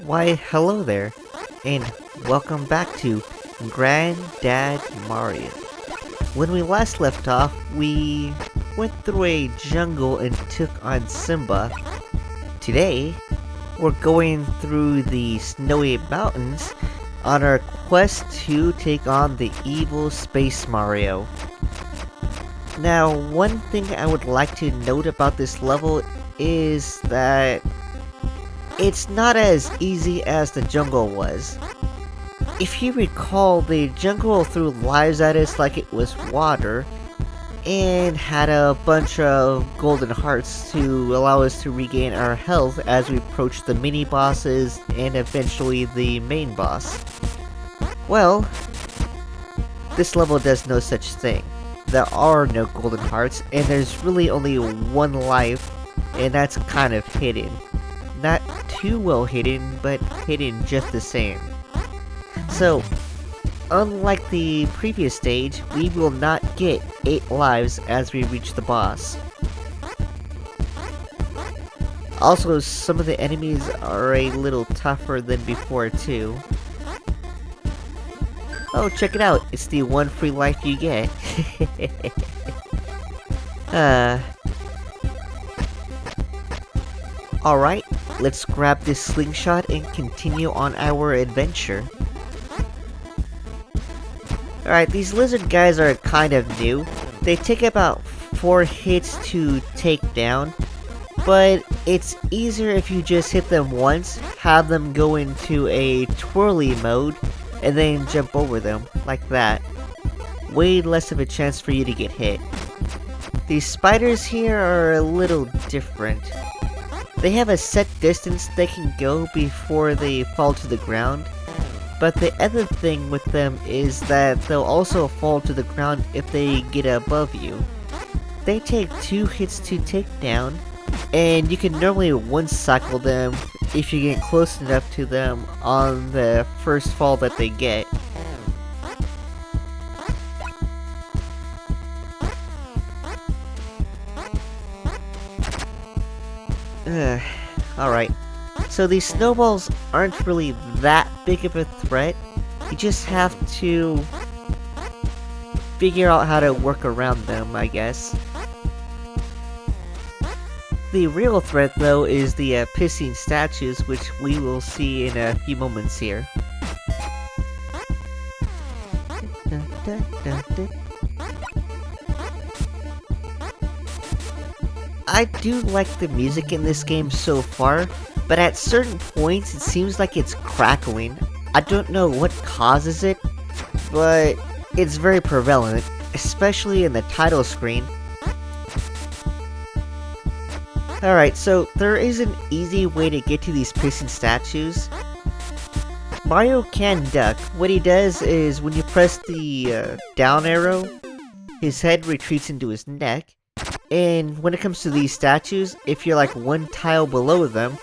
Why, hello there, and welcome back to Granddad Mario. When we last left off, we went through a jungle and took on Simba. Today, we're going through the snowy mountains on our quest to take on the evil Space Mario. Now, one thing I would like to note about this level is that it's not as easy as the jungle was. If you recall, the jungle threw lives at us like it was water, and had a bunch of golden hearts to allow us to regain our health as we approach the mini-bosses and eventually the main boss. Well, this level does no such thing. There are no golden hearts, and there's really only one life, and that's kind of hidden. Not too well hidden, but hidden just the same. So, unlike the previous stage, we will not get 8 lives as we reach the boss. Also, some of the enemies are a little tougher than before too. Oh, check it out, it's the one free life you get. Alright, let's grab this slingshot and continue on our adventure. Alright, these lizard guys are kind of new. They take about 4 hits to take down, but it's easier if you just hit them once, have them go into a twirly mode, and then jump over them, like that. Way less of a chance for you to get hit. These spiders here are a little different. They have a set distance they can go before they fall to the ground, but the other thing with them is that they'll also fall to the ground if they get above you. They take 2 hits to take down, and you can normally one-cycle them if you get close enough to them on the first fall that they get. Alright. So these snowballs aren't really that big of a threat. You just have to figure out how to work around them, I guess. The real threat, though, is the pissing statues, which we will see in a few moments here. I do like the music in this game so far, but at certain points it seems like it's crackling. I don't know what causes it, but it's very prevalent, especially in the title screen. Alright, so there is an easy way to get to these pissing statues. Mario can duck. What he does is when you press the down arrow, his head retreats into his neck. And when it comes to these statues, if you're like one tile below them,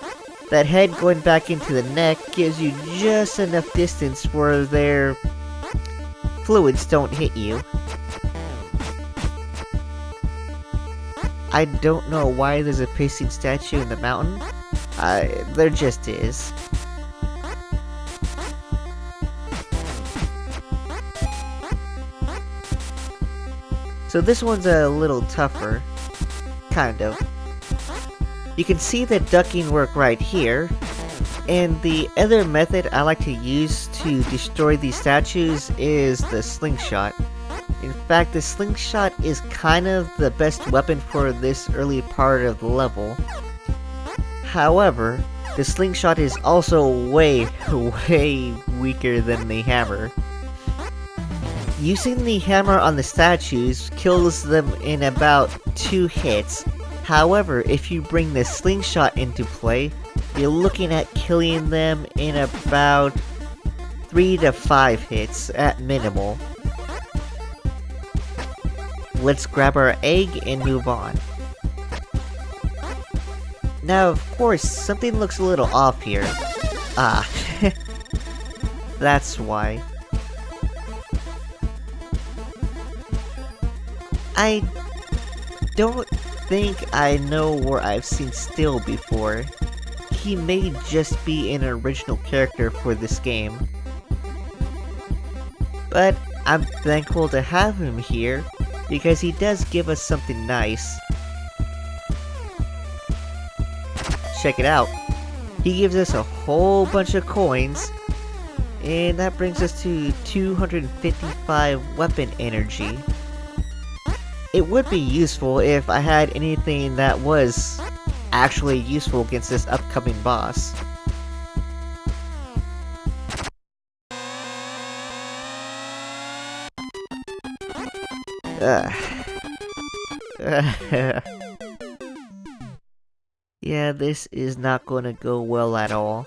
that head going back into the neck gives you just enough distance where their fluids don't hit you. I don't know why there's a pissing statue in the mountain. There just is. So this one's a little tougher. Kind of. You can see the ducking work right here, and the other method I like to use to destroy these statues is the slingshot. In fact, the slingshot is kind of the best weapon for this early part of the level. However, the slingshot is also way weaker than the hammer. Using the hammer on the statues kills them in about 2 hits. However, if you bring the slingshot into play, you're looking at killing them in about 3 to 5 hits at minimal. Let's grab our egg and move on. Now, of course, something looks a little off here. Ah, that's why. I don't think I know where I've seen Still before. he may just be an original character for this game. But I'm thankful to have him here, because he does give us something nice. Check it out. He gives us a whole bunch of coins, and that brings us to 255 weapon energy. It would be useful if I had anything that was actually useful against this upcoming boss. Yeah, this is not gonna go well at all.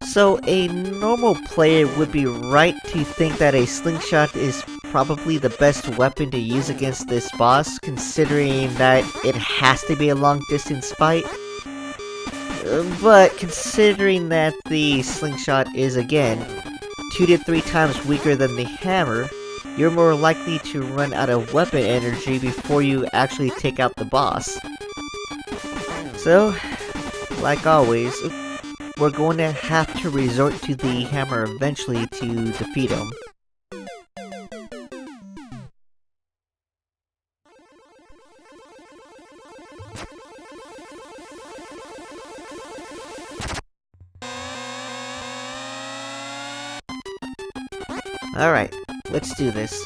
So a normal player would be right to think that a slingshot is probably the best weapon to use against this boss, considering that it has to be a long distance fight. But considering that the slingshot is, again, 2 to 3 times weaker than the hammer, you're more likely to run out of weapon energy before you actually take out the boss. So, like always, we're going to have to resort to the hammer eventually to defeat him. Alright, let's do this.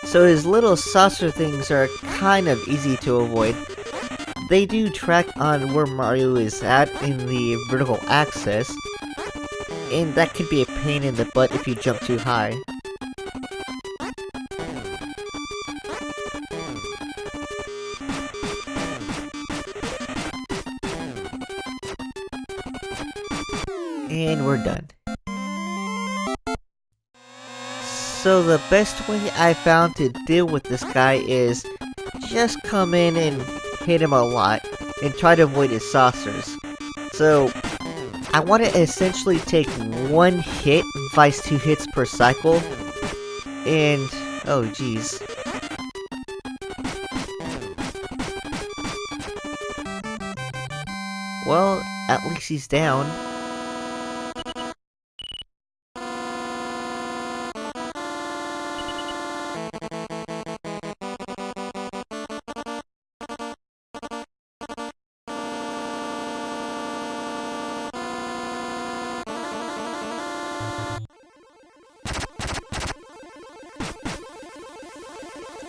So his little saucer things are kind of easy to avoid. They do track on where Mario is at in the vertical axis, and that could be a pain in the butt if you jump too high. And we're done. So the best way I found to deal with this guy is just come in and hit him a lot and try to avoid his saucers. So I want to essentially take 1 hit vice 2 hits per cycle, and oh geez. Well, at least he's down.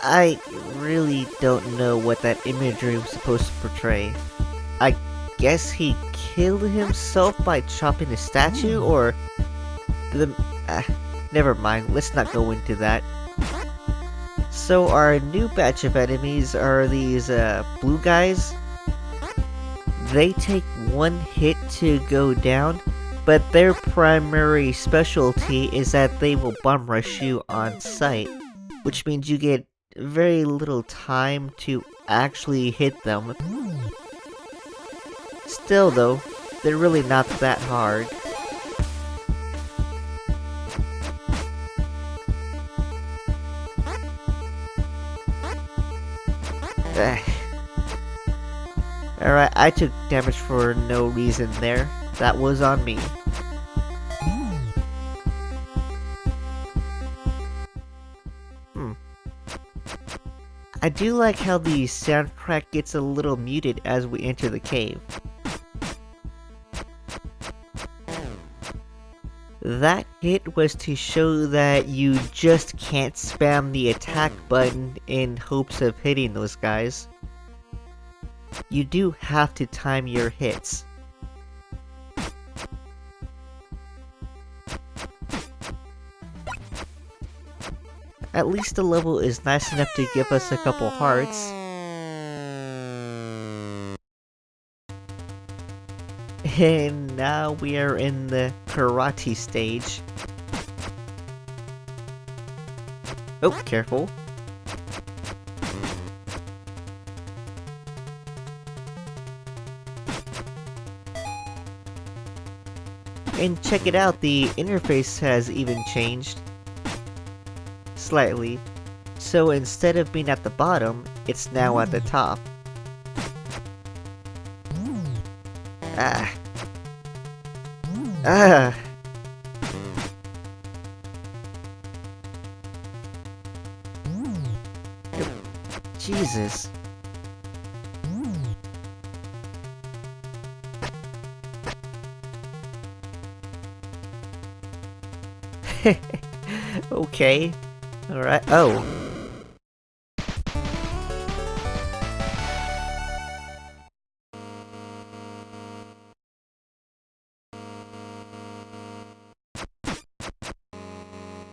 I really don't know what that imagery was supposed to portray. I guess he killed himself by chopping a statue, or never mind, let's not go into that. So our new batch of enemies are these blue guys. They take 1 hit to go down, but their primary specialty is that they will bomb rush you on sight, which means you get very little time to actually hit them. Still though, they're really not that hard. Alright, I took damage for no reason there. That was on me. I do like how the soundtrack gets a little muted as we enter the cave. That hit was to show that you just can't spam the attack button in hopes of hitting those guys. You do have to time your hits. At least the level is nice enough to give us a couple hearts. And now we are in the karate stage. Oh, careful. And check it out, the interface has even changed. Slightly. So instead of being at the bottom, it's now at the top. Ah. Ah. Jesus. Okay. Alright. Oh.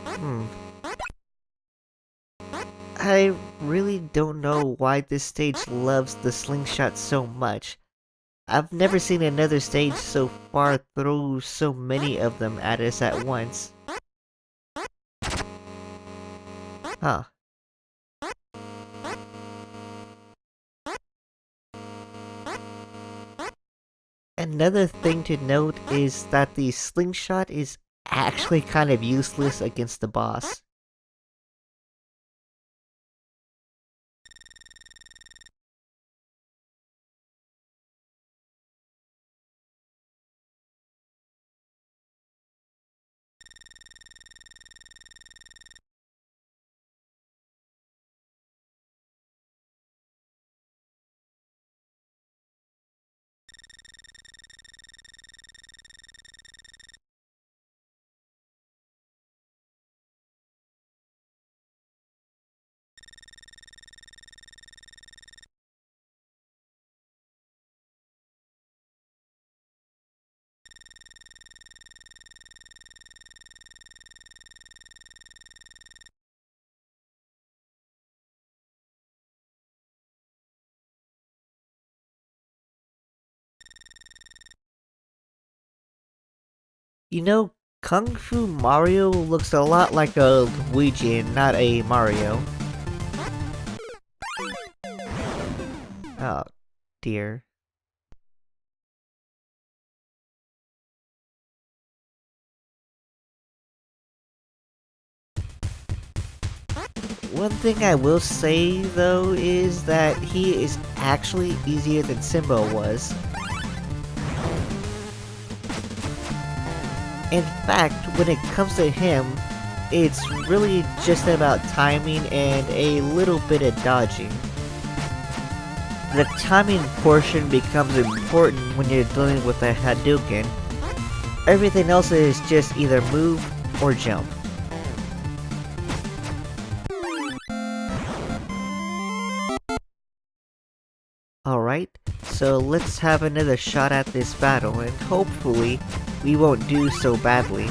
Hmm. I really don't know why this stage loves the slingshot so much. I've never seen another stage so far throw so many of them at us at once. Huh. Another thing to note is that the slingshot is actually kind of useless against the boss. You know, Kung Fu Mario looks a lot like a Luigi and not a Mario. Oh, dear. One thing I will say, though, is that he is actually easier than Simba was. In fact, when it comes to him, it's really just about timing and a little bit of dodging. The timing portion becomes important when you're dealing with a Hadouken. Everything else is just either move or jump. Alright, so let's have another shot at this battle and hopefully we won't do so badly.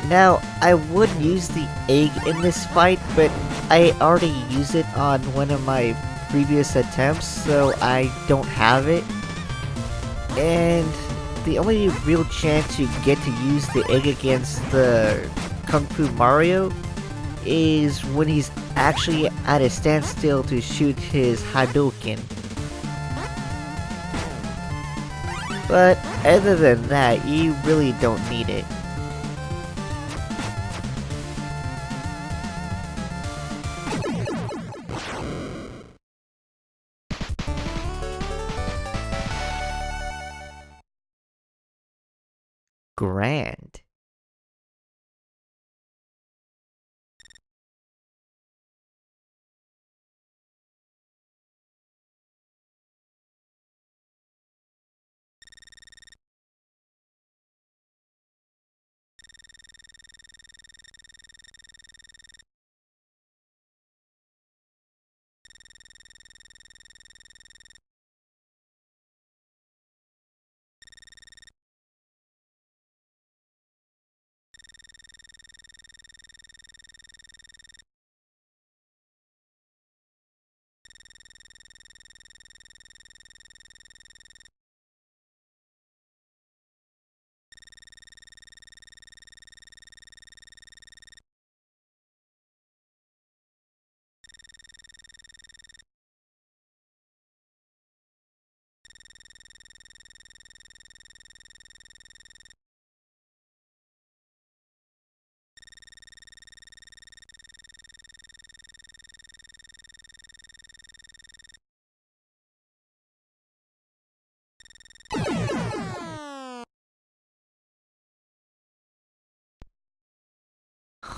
Now, I would use the egg in this fight, but I already used it on one of my previous attempts, so I don't have it. And the only real chance you get to use the egg against the Kung Fu Mario is when he's actually at a standstill to shoot his Hadouken. But other than that, you really don't need it. Grand.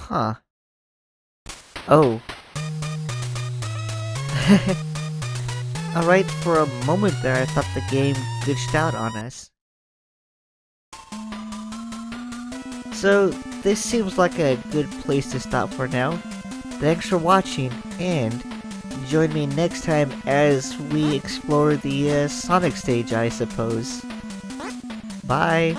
Huh. Oh. Alright, for a moment there I thought the game glitched out on us. So, this seems like a good place to stop for now. Thanks for watching, and join me next time as we explore the Sonic stage, I suppose. Bye!